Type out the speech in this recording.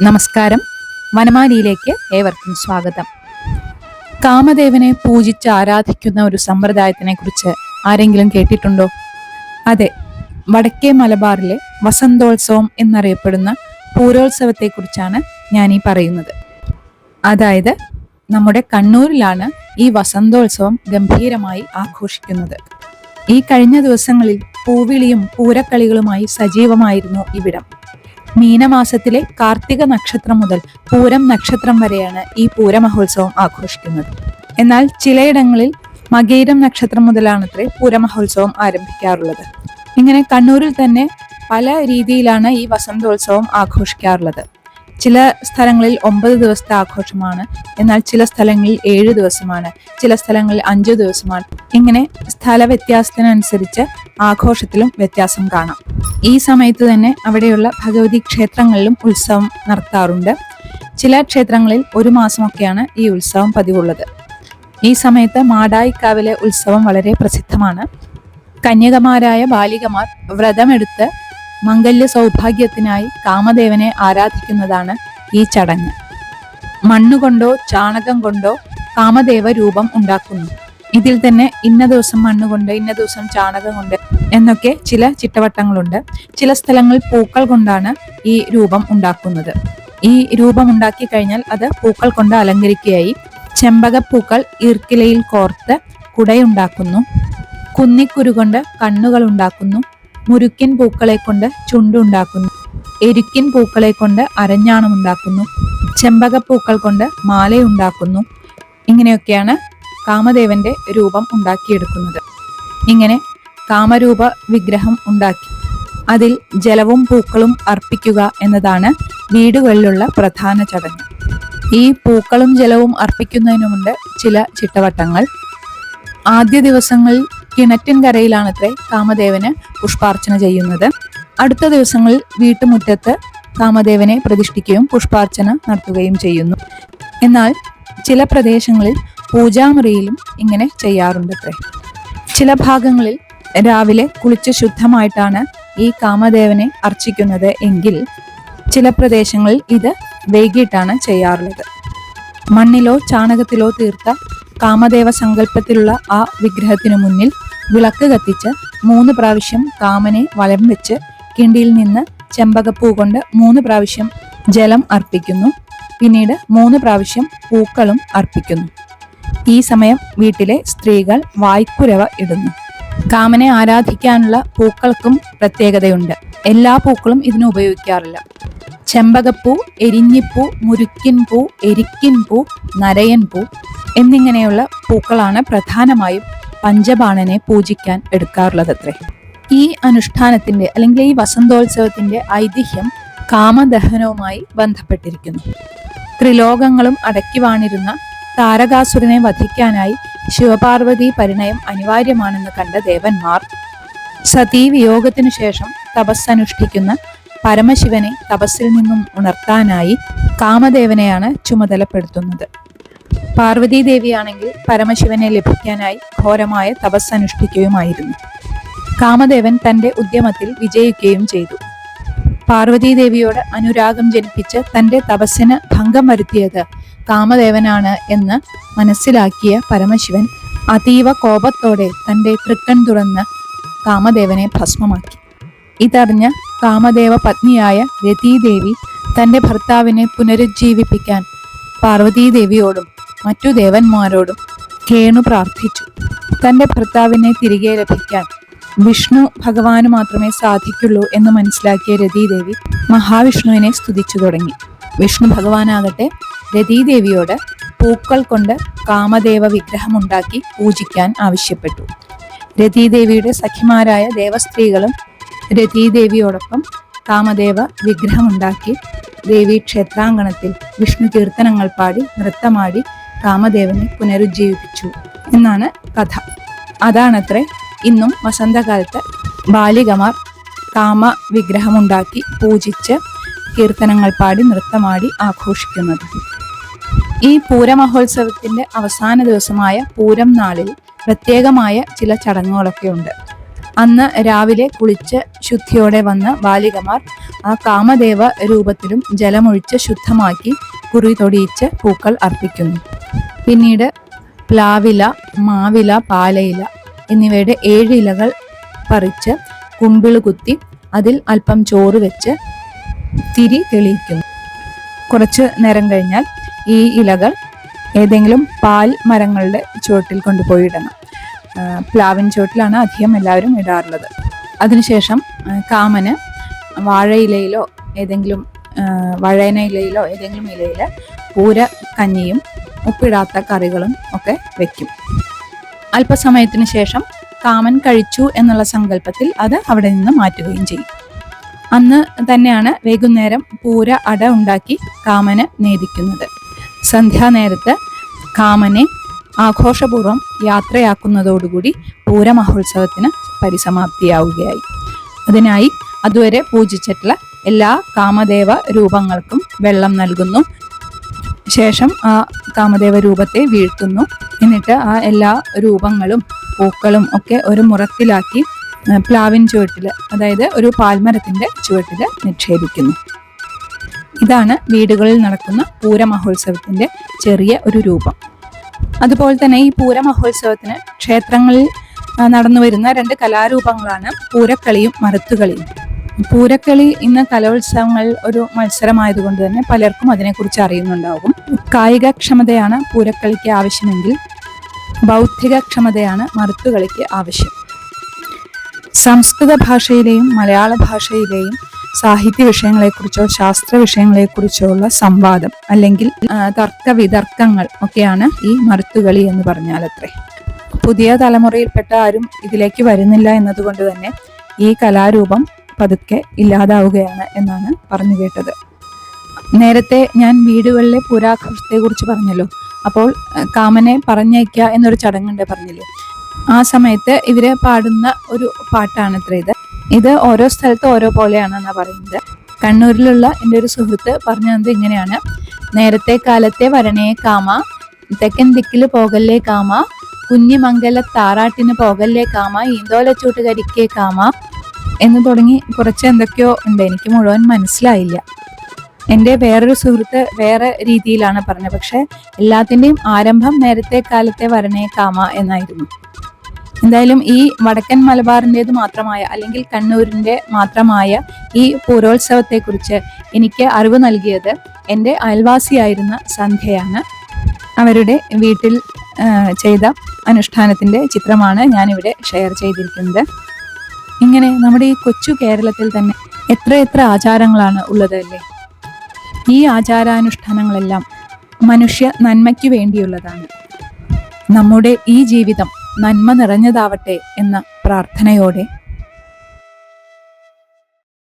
നമസ്കാരം. വനമാലിയിലേക്ക് ഏവർക്കും സ്വാഗതം. കാമദേവനെ പൂജിച്ച് ആരാധിക്കുന്ന ഒരു സമ്പ്രദായത്തിനെ കുറിച്ച് ആരെങ്കിലും കേട്ടിട്ടുണ്ടോ? അതെ, വടക്കേ മലബാറിലെ വസന്തോത്സവം എന്നറിയപ്പെടുന്ന പൂരോത്സവത്തെക്കുറിച്ചാണ് ഞാൻ ഈ പറയുന്നത്. അതായത് നമ്മുടെ കണ്ണൂരിലാണ് ഈ വസന്തോത്സവം ഗംഭീരമായി ആഘോഷിക്കുന്നത്. ഈ കഴിഞ്ഞ ദിവസങ്ങളിൽ പൂവിളിയും പൂരക്കളികളുമായി സജീവമായിരുന്നു ഇവിടം. മീനമാസത്തിലെ കാർത്തിക നക്ഷത്രം മുതൽ പൂരം നക്ഷത്രം വരെയാണ് ഈ പൂരമഹോത്സവം ആഘോഷിക്കുന്നത്. എന്നാൽ ചിലയിടങ്ങളിൽ മകയിരം നക്ഷത്രം മുതലാണത്രേ പൂരമഹോത്സവം ആരംഭിക്കാറുള്ളത്. ഇങ്ങനെ കണ്ണൂരിൽ തന്നെ പല രീതിയിലാണ് ഈ വസന്തോത്സവം ആഘോഷിക്കാറുള്ളത്. ചില സ്ഥലങ്ങളിൽ 9 ദിവസത്തെ ആഘോഷമാണ്, എന്നാൽ ചില സ്ഥലങ്ങളിൽ 7 ദിവസമാണ്, ചില സ്ഥലങ്ങളിൽ 5 ദിവസമാണ്. ഇങ്ങനെ സ്ഥല വ്യത്യാസത്തിനനുസരിച്ച് ആഘോഷത്തിലും വ്യത്യാസം കാണാം. ഈ സമയത്ത് തന്നെ അവിടെയുള്ള ഭഗവതി ക്ഷേത്രങ്ങളിലും ഉത്സവം നടത്താറുണ്ട്. ചില ക്ഷേത്രങ്ങളിൽ 1 മാസമൊക്കെയാണ് ഈ ഉത്സവം പതിവുള്ളത്. ഈ സമയത്ത് മാടായിക്കാവിലെ ഉത്സവം വളരെ പ്രസിദ്ധമാണ്. കന്യകമാരായ ബാലികമാർ വ്രതമെടുത്ത് മംഗല്യ സൗഭാഗ്യത്തിനായി കാമദേവനെ ആരാധിക്കുന്നതാണ് ഈ ചടങ്ങ്. മണ്ണുകൊണ്ടോ ചാണകം കൊണ്ടോ കാമദേവ രൂപം ഉണ്ടാക്കുന്നു. ഇതിൽ തന്നെ ഇന്ന ദിവസം മണ്ണുകൊണ്ട്, ഇന്ന ദിവസം ചാണകം കൊണ്ട് എന്നൊക്കെ ചില ചിട്ടവട്ടങ്ങളുണ്ട്. ചില സ്ഥലങ്ങളിൽ പൂക്കൾ കൊണ്ടാണ് ഈ രൂപം ഉണ്ടാക്കുന്നത്. ഈ രൂപം ഉണ്ടാക്കി കഴിഞ്ഞാൽ അത് പൂക്കൾ കൊണ്ട് അലങ്കരിക്കുകയായി. ചെമ്പകപ്പൂക്കൾ ഈർക്കിലയിൽ കോർത്ത് കുടയുണ്ടാക്കുന്നു. കുന്നിക്കുരു കൊണ്ട് കണ്ണുകൾ ഉണ്ടാക്കുന്നു. മുരുക്കിൻ പൂക്കളെ കൊണ്ട് ചുണ്ടുണ്ടാക്കുന്നു. എരുക്കിൻ പൂക്കളെ കൊണ്ട് അരഞ്ഞാണം ഉണ്ടാക്കുന്നു. ചെമ്പകപ്പൂക്കൾ കൊണ്ട് മാലയുണ്ടാക്കുന്നു. ഇങ്ങനെയൊക്കെയാണ് കാമദേവന്റെ രൂപം ഉണ്ടാക്കിയെടുക്കുന്നത്. ഇങ്ങനെ കാമരൂപ വിഗ്രഹം ഉണ്ടാക്കി അതിൽ ജലവും പൂക്കളും അർപ്പിക്കുക എന്നതാണ് വീടുകളിലുള്ള പ്രധാന ചടങ്ങ്. ഈ പൂക്കളും ജലവും അർപ്പിക്കുന്നതിനുമുണ്ട് ചില ചിട്ടവട്ടങ്ങൾ. ആദ്യ ദിവസങ്ങളിൽ കിണറ്റിൻകരയിലാണത്രേ കാമദേവന് പുഷ്പാർച്ചന ചെയ്യുന്നത്. അടുത്ത ദിവസങ്ങളിൽ വീട്ടുമുറ്റത്ത് കാമദേവനെ പ്രതിഷ്ഠിക്കുകയും പുഷ്പാർച്ചന നടത്തുകയും ചെയ്യുന്നു. എന്നാൽ ചില പ്രദേശങ്ങളിൽ പൂജാമുറിയിലും ഇങ്ങനെ ചെയ്യാറുണ്ടത്രേ. ചില ഭാഗങ്ങളിൽ രാവിലെ കുളിച്ച് ശുദ്ധമായിട്ടാണ് ഈ കാമദേവനെ അർച്ചിക്കുന്നത് എങ്കിൽ ചില പ്രദേശങ്ങളിൽ ഇത് വൈകിട്ടാണ് ചെയ്യാറുള്ളത്. മണ്ണിലോ ചാണകത്തിലോ തീർത്ത കാമദേവ സങ്കല്പത്തിലുള്ള ആ വിഗ്രഹത്തിനു മുന്നിൽ വിളക്ക് കത്തിച്ച് 3 പ്രാവശ്യം കാമനെ വലം വെച്ച് കിണ്ടിയിൽ നിന്ന് ചെമ്പകപ്പൂ കൊണ്ട് 3 പ്രാവശ്യം ജലം അർപ്പിക്കുന്നു. പിന്നീട് 3 പ്രാവശ്യം പൂക്കളും അർപ്പിക്കുന്നു. ഈ സമയം വീട്ടിലെ സ്ത്രീകൾ വായ്ക്കുരവ ഇടുന്നു. കാമനെ ആരാധിക്കാനുള്ള പൂക്കൾക്കും പ്രത്യേകതയുണ്ട്. എല്ലാ പൂക്കളും ഇതിന് ഉപയോഗിക്കാറില്ല. ചെമ്പകപ്പൂ, എരിഞ്ഞിപ്പൂ, മുരുക്കിൻ പൂ, എരിക്കിൻ പൂ, നരയൻ പൂ എന്നിങ്ങനെയുള്ള പൂക്കളാണ് പ്രധാനമായും പഞ്ചബാണനെ പൂജിക്കാൻ എടുക്കാറുള്ളതത്രേ. ഈ അനുഷ്ഠാനത്തിന്റെ അല്ലെങ്കിൽ ഈ വസന്തോത്സവത്തിന്റെ ഐതിഹ്യം കാമദഹനവുമായി ബന്ധപ്പെട്ടിരിക്കുന്നു. ത്രിലോകങ്ങളും അടക്കി വാണിരുന്ന താരകാസുരനെ വധിക്കാനായി ശിവപാർവതി പരിണയം അനിവാര്യമാണെന്ന് കണ്ട ദേവന്മാർ സതീവിയോഗത്തിനു ശേഷം തപസ്സനുഷ്ഠിക്കുന്ന പരമശിവനെ തപസ്സിൽ നിന്നും ഉണർത്താനായി കാമദേവനെയാണ് ചുമതലപ്പെടുത്തുന്നത്. പാർവതീദേവിയാണെങ്കിൽ പരമശിവനെ ലഭിക്കാനായി ഘോരമായ തപസ്സനുഷ്ഠിക്കുകയുമായിരുന്നു. കാമദേവൻ തന്റെ ഉദ്യമത്തിൽ വിജയിക്കുകയും ചെയ്തു. പാർവതീദേവിയോട് അനുരാഗം ജനിപ്പിച്ച് തന്റെ തപസ്സിന് ഭംഗം വരുത്തിയത് കാമദേവനാണ് എന്ന് മനസ്സിലാക്കിയ പരമശിവൻ അതീവ കോപത്തോടെ തന്റെ തൃക്കൺ തുറന്ന് കാമദേവനെ ഭസ്മമാക്കി. ഇതറിഞ്ഞ കാമദേവ പത്നിയായ രതീദേവി തന്റെ ഭർത്താവിനെ പുനരുജ്ജീവിപ്പിക്കാൻ പാർവതീദേവിയോടും മറ്റു ദേവന്മാരോടും കേണു പ്രാർത്ഥിച്ചു. തന്റെ ഭർത്താവിനെ തിരികെ ലഭിക്കാൻ വിഷ്ണു ഭഗവാന് മാത്രമേ സാധിക്കുള്ളൂ എന്ന് മനസ്സിലാക്കിയ രതീദേവി മഹാവിഷ്ണുവിനെ സ്തുതിച്ചു തുടങ്ങി. വിഷ്ണു ഭഗവാനാകട്ടെ രതീദേവിയോട് പൂക്കൾ കൊണ്ട് കാമദേവ വിഗ്രഹമുണ്ടാക്കി പൂജിക്കാൻ ആവശ്യപ്പെട്ടു. രതീദേവിയുടെ സഖിമാരായ ദേവസ്ത്രീകളും രതീദേവിയോടൊപ്പം കാമദേവ വിഗ്രഹമുണ്ടാക്കി ദേവീ ക്ഷേത്രാങ്കണത്തിൽ വിഷ്ണു കീർത്തനങ്ങൾ പാടി നൃത്തമാടി കാമദേവനെ പുനരുജ്ജീവിപ്പിച്ചു എന്നാണ് കഥ. അതാണത്രേ ഇന്നും വസന്തകാലത്ത് ബാലികമാർ കാമ വിഗ്രഹമുണ്ടാക്കി പൂജിച്ച് കീർത്തനങ്ങൾ പാടി നൃത്തമാടി ആഘോഷിക്കുന്നത്. ഈ പൂരമഹോത്സവത്തിന്റെ അവസാന ദിവസമായ പൂരം നാളിൽ പ്രത്യേകമായ ചില ചടങ്ങുകളൊക്കെ ഉണ്ട്. അന്ന് രാവിലെ കുളിച്ച് ശുദ്ധിയോടെ വന്ന് ബാലികമാർ ആ കാമദേവ രൂപത്തിലും ജലമൊഴിച്ച് ശുദ്ധമാക്കി കുറി തൊടിയിച്ച് പൂക്കൾ അർപ്പിക്കുന്നു. പിന്നീട് പ്ലാവില, മാവില, പാലയില എന്നിവയുടെ 7 ഇലകൾ പറിച്ച് കുമ്പിള് കുത്തി അതിൽ അല്പം ചോറ് വെച്ച് തിരി തെളിയിക്കുന്നു. കുറച്ച് നേരം കഴിഞ്ഞാൽ ഈ ഇലകൾ ഏതെങ്കിലും പാൽ മരങ്ങളുടെ ചുവട്ടിൽ കൊണ്ടുപോയി ഇടണം. പ്ലാവിൻ ചുവട്ടിലാണ് അധികം എല്ലാവരും ഇടാറുള്ളത്. അതിനുശേഷം കാമന് വാഴയിലയിലോ ഏതെങ്കിലും വഴന ഇലയിലോ ഏതെങ്കിലും ഇലയിൽ പൂര കഞ്ഞിയും ഉപ്പിടാത്ത കറികളും ഒക്കെ വെക്കും. അല്പസമയത്തിന് ശേഷം കാമൻ കഴിച്ചു എന്നുള്ള സങ്കല്പത്തിൽ അത് അവിടെ നിന്ന് മാറ്റുകയും ചെയ്യും. അന്ന് തന്നെയാണ് വൈകുന്നേരം പൂര അട ഉണ്ടാക്കി കാമന് നേദിക്കുന്നത്. സന്ധ്യാനേരത്ത് കാമനെ ആഘോഷപൂർവ്വം യാത്രയാക്കുന്നതോടുകൂടി പൂരമഹോത്സവത്തിന് പരിസമാപ്തിയാവുകയായി. അതിനായി അതുവരെ പൂജിച്ചിട്ടുള്ള എല്ലാ കാമദേവ രൂപങ്ങൾക്കും വെള്ളം നൽകുന്നു. ശേഷം ആ കാമദേവ രൂപത്തെ വീഴ്ത്തുന്നു. എന്നിട്ട് ആ എല്ലാ രൂപങ്ങളും പൂക്കളും ഒക്കെ ഒരു മുറത്തിലാക്കി പ്ലാവിൻ ചുവട്ടിൽ, അതായത് ഒരു പാൽമരത്തിന്റെ ചുവട്ടിൽ നിക്ഷേപിക്കുന്നു. ഇതാണ് വീടുകളിൽ നടക്കുന്ന പൂരമഹോത്സവത്തിന്റെ ചെറിയ ഒരു രൂപം. അതുപോലെ തന്നെ ഈ പൂരമഹോത്സവത്തിന് ക്ഷേത്രങ്ങളിൽ നടന്നു വരുന്ന 2 കലാരൂപങ്ങളാണ് പൂരക്കളിയും മറുത്തുകളിയും. പൂരക്കളി ഇന്ന് കലോത്സവങ്ങളിൽ ഒരു മത്സരമായതുകൊണ്ട് തന്നെ പലർക്കും അതിനെക്കുറിച്ച് അറിയുന്നുണ്ടാകും. കായികക്ഷമതയാണ് പൂരക്കളിക്ക് ആവശ്യമെങ്കിൽ ബൗദ്ധിക ക്ഷമതയാണ് മറുത്തുകളിക്ക് ആവശ്യം. സംസ്കൃത ഭാഷയിലെയും മലയാള ഭാഷയിലെയും സാഹിത്യ വിഷയങ്ങളെക്കുറിച്ചോ ശാസ്ത്ര വിഷയങ്ങളെക്കുറിച്ചോ ഉള്ള സംവാദം അല്ലെങ്കിൽ തർക്ക വിതർക്കങ്ങൾ ഒക്കെയാണ് ഈ മറുത്തുകളി എന്ന് പറഞ്ഞാൽ അത്രേ. പുതിയ തലമുറയിൽപ്പെട്ട ആരും ഇതിലേക്ക് വരുന്നില്ല എന്നതുകൊണ്ട് തന്നെ ഈ കലാരൂപം പതുക്കെ ഇല്ലാതാവുകയാണ് എന്നാണ് പറഞ്ഞു കേട്ടത്. നേരത്തെ ഞാൻ വീടുകളിലെ പൂരാഘോഷത്തെ കുറിച്ച് പറഞ്ഞല്ലോ. അപ്പോൾ കാമനെ പറഞ്ഞയക്കുക എന്നൊരു ചടങ്ങുണ്ട് പറഞ്ഞില്ലേ. ആ സമയത്ത് ഇവര് പാടുന്ന ഒരു പാട്ടാണ് ഇത്ര ഇത് ഓരോ സ്ഥലത്ത് ഓരോ പോലെയാണെന്നാ പറയുന്നത്. കണ്ണൂരിലുള്ള എൻ്റെ ഒരു സുഹൃത്ത് പറഞ്ഞത് ഇങ്ങനെയാണ്: നേരത്തെ കാലത്തെ വരണേ കാമ, തെക്കൻ ദിക്കില് പോകല്ലേ കാമ, കുഞ്ഞിമംഗല താറാട്ടിന് പോകല്ലേ കാമ, ഈന്തോലച്ചൂട്ട് കരിക്കേ കാമ എന്ന് തുടങ്ങി കുറച്ച് എന്തൊക്കെയോ ഉണ്ട്. എനിക്ക് മുഴുവൻ മനസ്സിലായില്ല. എൻ്റെ വേറൊരു സുഹൃത്ത് വേറെ രീതിയിലാണ് പറഞ്ഞത്. പക്ഷെ എല്ലാത്തിൻ്റെയും ആരംഭം നേരത്തെ കാലത്തെ വരണേ കാമ എന്നായിരുന്നു. എന്തായാലും ഈ വടക്കൻ മലബാറിൻ്റെത് മാത്രമായ അല്ലെങ്കിൽ കണ്ണൂരിൻ്റെ മാത്രമായ ഈ പൂരോത്സവത്തെക്കുറിച്ച് എനിക്ക് അറിവ് നൽകിയത് എൻ്റെ അയൽവാസിയായിരുന്ന സന്ധ്യയാണ്. അവരുടെ വീട്ടിൽ ചെയ്ത അനുഷ്ഠാനത്തിൻ്റെ ചിത്രമാണ് ഞാനിവിടെ ഷെയർ ചെയ്തിരിക്കുന്നത്. ഇങ്ങനെ നമ്മുടെ ഈ കൊച്ചു കേരളത്തിൽ തന്നെ എത്രയെത്ര ആചാരങ്ങളാണ് ഉള്ളത് അല്ലേ. ഈ ആചാരാനുഷ്ഠാനങ്ങളെല്ലാം മനുഷ്യ നന്മയ്ക്ക് വേണ്ടിയുള്ളതാണ്. നമ്മുടെ ഈ ജീവിതം നന്മ നിറഞ്ഞതാവട്ടെ എന്ന പ്രാർത്ഥനയോടെ